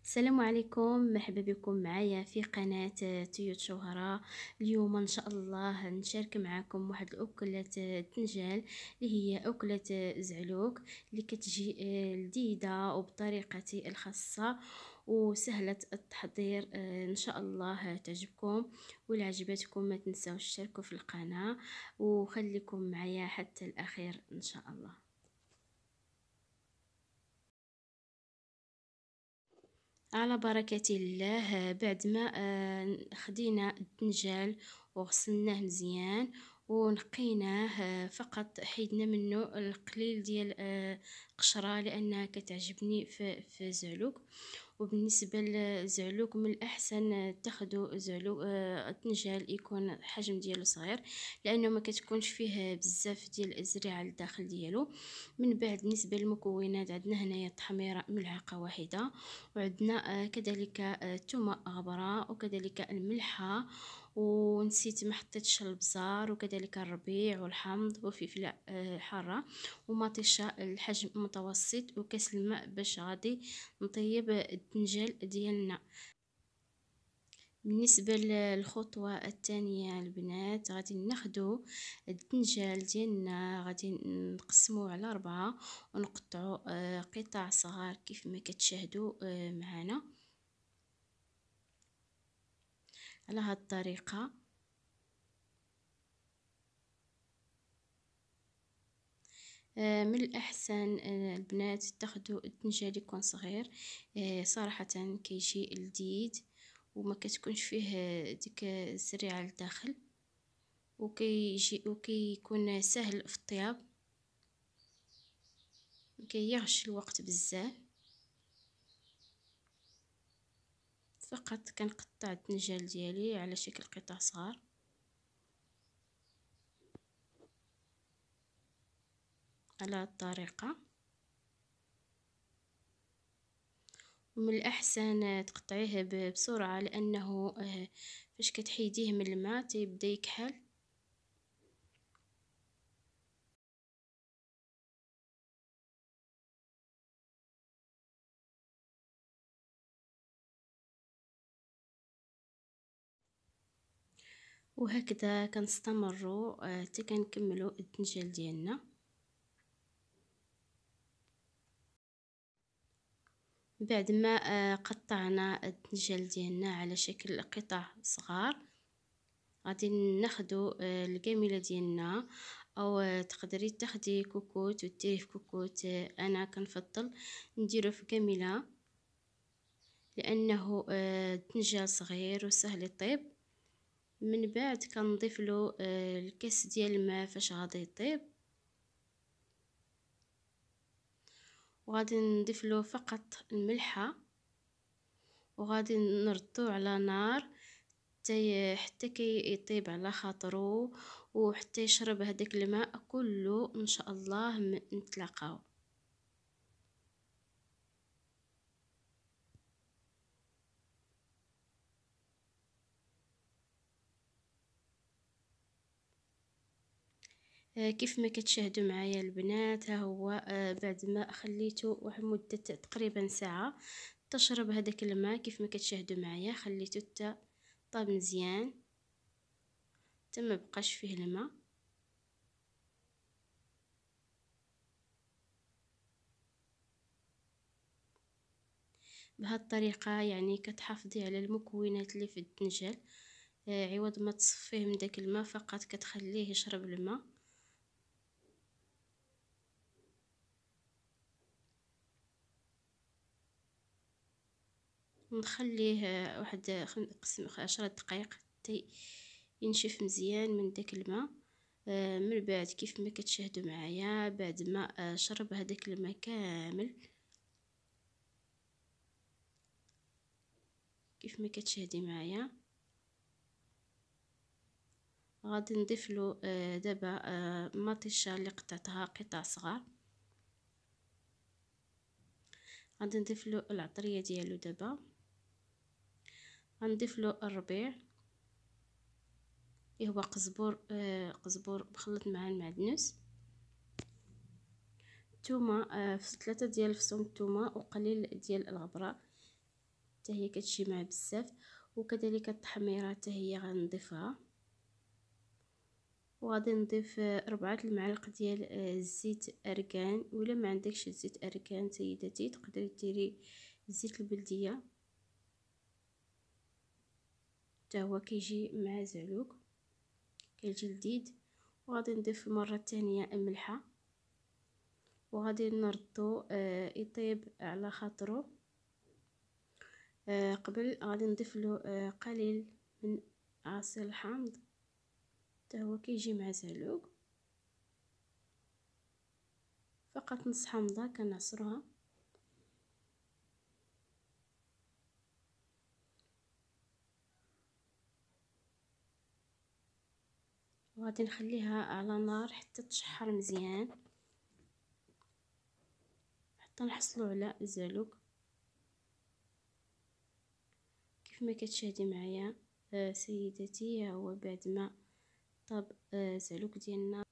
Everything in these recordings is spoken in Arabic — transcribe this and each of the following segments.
السلام عليكم، مرحبا بكم معايا في قناة تيوت شوهرة. اليوم ان شاء الله نشارك معكم واحد الاكلة الدنجال اللي هي اكلة زعلوك اللي كتجي لذيذة وبطريقتي الخاصة وسهلة التحضير. ان شاء الله تعجبكم، وإلا عجبتكم ما تنساوش تشتركوا في القناة وخليكم معايا حتى الاخير ان شاء الله. على بركة الله، بعد ما خدينا الدنجال وغسلناه مزيان ونقيناه، فقط حيدنا منه القليل ديال قشرة لانها كتعجبني في زعلوك. وبالنسبه للزعلوك من الاحسن تاخدوا زعلوك الدنجال يكون حجم ديالو صغير، لانه ما كتكونش فيه بزاف ديال الزريعه للداخل ديالو. من بعد بالنسبه للمكونات عندنا هنايا التحميره ملعقه واحده، وعندنا كذلك تومه غبره، وكذلك الملحه، ونسيت ما حطيتش البزار، وكذلك الربيع والحمض وفلفله حاره ومطيشه الحجم متوسط، وكاس الماء باش غادي نطيب الدنجال ديالنا. بالنسبه للخطوه الثانيه البنات، غادي ناخدو الدنجال ديالنا، غادي نقسموه على 4 ونقطعو قطع صغار كيف ما كتشاهدوا معنا على هاد الطريقه. من الأحسن البنات تاخدوا الدنجال يكون صغير، صراحة كيجي لذيذ وما كتكونش فيه ديك الزريعة لداخل، وكيكون سهل في الطياب، مكياخدش الوقت بزاف. فقط كنقطع الدنجال ديالي على شكل قطع صغار على هاد الطريقة. ومن الأحسن تقطعيه بسرعة، لأنه فاش كتحيديه من الماء تيبدا يكحل. وهكذا كنستمروا حتى كنكملوا الدنجال ديالنا. بعد ما قطعنا الدنجال ديالنا على شكل قطع صغار، غادي ناخدو الكامله ديالنا، او تقدري تاخدي كوكوت وديريه في كوكوت. انا كنفضل نديرو في كامله لانه الدنجال صغير وسهل يطيب. من بعد كنضيف له الكاس ديال الماء فاش غادي يطيب، وغادي نضيف له فقط الملحه، وغادي نردو على نار حتى كي يطيب على خاطرو، وحتى يشرب هذاك الماء كله ان شاء الله. نتلاقاو. كيف ما كتشاهدوا معايا البنات، ها هو بعد ما خليته واحد مده تقريبا ساعه تشرب هذاك الماء. كيف ما كتشاهدوا معايا خليته حتى طاب مزيان حتى ما بقاش فيه الماء. بهذه الطريقه يعني كتحافظي على المكونات اللي في الدنجال، عوض ما تصفيه من داك الماء فقط كتخليه يشرب الماء. ونخليه واحد 10 دقائق حتى ينشف مزيان من داك الماء. من بعد كيف ما كتشاهدوا معايا، بعد ما شرب هذاك الماء كامل كيف ما كتشاهدي معايا، غادي نضيف له دابا مطيشه اللي قطعتها قطع صغار. غادي نضيف له العطريه ديالو، دابا غنضيف له الربيع اللي هو قزبور مخلط مع المعدنوس، الثومه 3 ديال فصوم الثومه وقليل ديال الغبره. حتى هي كتجي مع بزاف. وكذلك التحميره حتى هي غنضيفها. وغادي نضيف 4 المعالق ديال الزيت اركان، ولا ما عندكش زيت اركان سيدتي تقدري ديري زيت البلديه حتى هو كيجي مع زعلوك، كيجي لذيذ. وغادي نضيف مره ثانيه الملحه، وغادي نردو يطيب على خاطرو. قبل غادي نضيف له قليل من عصير الحامض حتى هو كيجي مع زعلوك، فقط نص حامضه كنعصروها. وغادي نخليها على نار حتى تشحر مزيان، حتى نحصلوا على الزعلوك كيف ما كتشاهدي معايا سيدتي. هو بعد ما طاب زعلوك ديالنا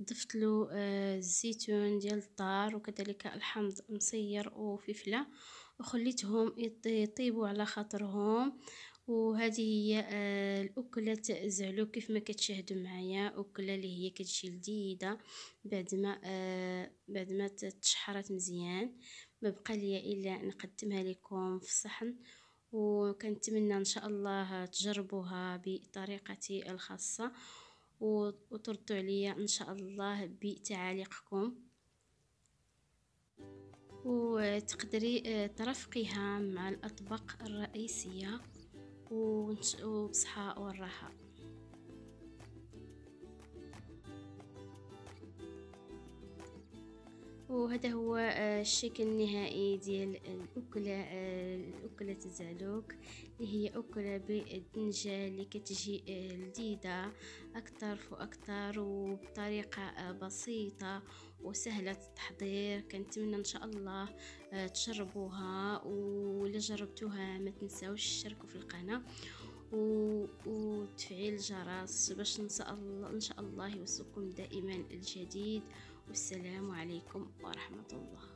ضفت له الزيتون ديال الدار وكذلك الحمض مصير وفلفله، وخليتهم يطيبوا على خاطرهم. وهذه هي الاكله زعلوك كيف ما كتشاهدوا معايا، اكله اللي هي كتجي لذيذه بعد ما تشحرت مزيان. ما بقى لي الا نقدمها لكم في صحن، وكنتمنى ان شاء الله تجربوها بطريقتي الخاصه وتردوا عليا ان شاء الله بتعاليقكم. وتقدري ترفقيها مع الاطباق الرئيسيه وبصحة والراحه. وهذا هو الشكل النهائي ديال الأكلة الزعلوك، اللي هي أكلة بالدنجة اللي كتجي لذيذة أكثر فأكثر وبطريقة بسيطة وسهلة التحضير. كنتمنى إن شاء الله تجربوها، ولا جربتوها ما تنساوش تشتركوا في القناة وتفعيل الجرس باش إن شاء الله يوصلكم دائما الجديد. والسلام عليكم ورحمة الله.